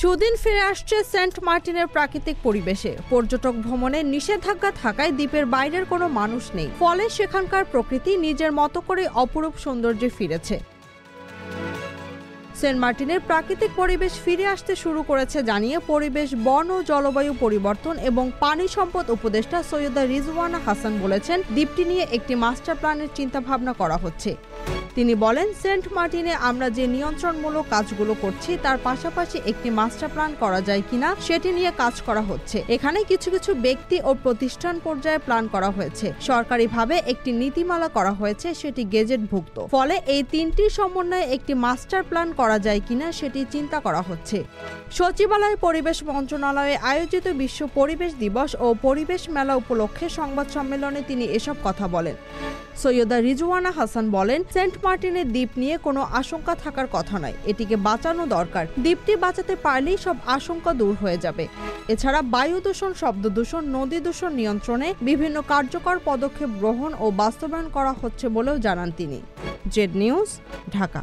সুদিন ফিরে আসছে সেন্ট মার্টিনের প্রাকৃতিক পরিবেশে। পর্যটক ভ্রমণে নিষেধাজ্ঞা থাকায় দ্বীপের বাইরের কোনো মানুষ নেই, ফলে সেখানকার প্রকৃতি নিজের মতো করে অপরূপ সৌন্দর্যে ফিরেছে। সেন্ট মার্টিনের প্রাকৃতিক পরিবেশ ফিরে আসতে শুরু করেছে জানিয়ে পরিবেশ, বন ও জলবায়ু পরিবর্তন এবং পানি সম্পদ উপদেষ্টা সৈয়দা রিজওয়ানা হাসান বলেছেন, দ্বীপটি নিয়ে একটি মাস্টার প্ল্যানের চিন্তাভাবনা করা হচ্ছে। তিনি বলেন, সেন্ট মার্টিনে আমরা যে নিয়ন্ত্রণমূলক কাজগুলো করছি তার পাশাপাশি একটি মাস্টার প্ল্যান করা যায় কিনা সেটি নিয়ে কাজ করা হচ্ছে। এখানে কিছু কিছু ব্যক্তি ও প্রতিষ্ঠান পর্যায়ে প্ল্যান করা হয়েছে, সরকারিভাবে একটি নীতিমালা করা হয়েছে, সেটি গেজেটভুক্ত। ফলে এই তিনটির সমন্বয়ে একটি মাস্টার প্ল্যান করা যায় কিনা সেটি চিন্তা করা হচ্ছে। সচিবালয় পরিবেশ মন্ত্রণালয়ে আয়োজিত বিশ্ব পরিবেশ দিবস ও পরিবেশ মেলা উপলক্ষে সংবাদ সম্মেলনে তিনি এসব কথা বলেন। সৈয়দা রিজওয়ানা হাসান বলেন, সেন্ট মার্টিনের দ্বীপ নিয়ে কোনো আশঙ্কা থাকার কথা নয়, এটিকে বাঁচানো দরকার। দ্বীপটি বাঁচাতে পারলেই সব আশঙ্কা দূর হয়ে যাবে। এছাড়া বায়ু দূষণ, শব্দ দূষণ, নদী দূষণ নিয়ন্ত্রণে বিভিন্ন কার্যকর পদক্ষেপ গ্রহণ ও বাস্তবায়ন করা হচ্ছে বলেও জানান তিনি। Z news, Dhaka.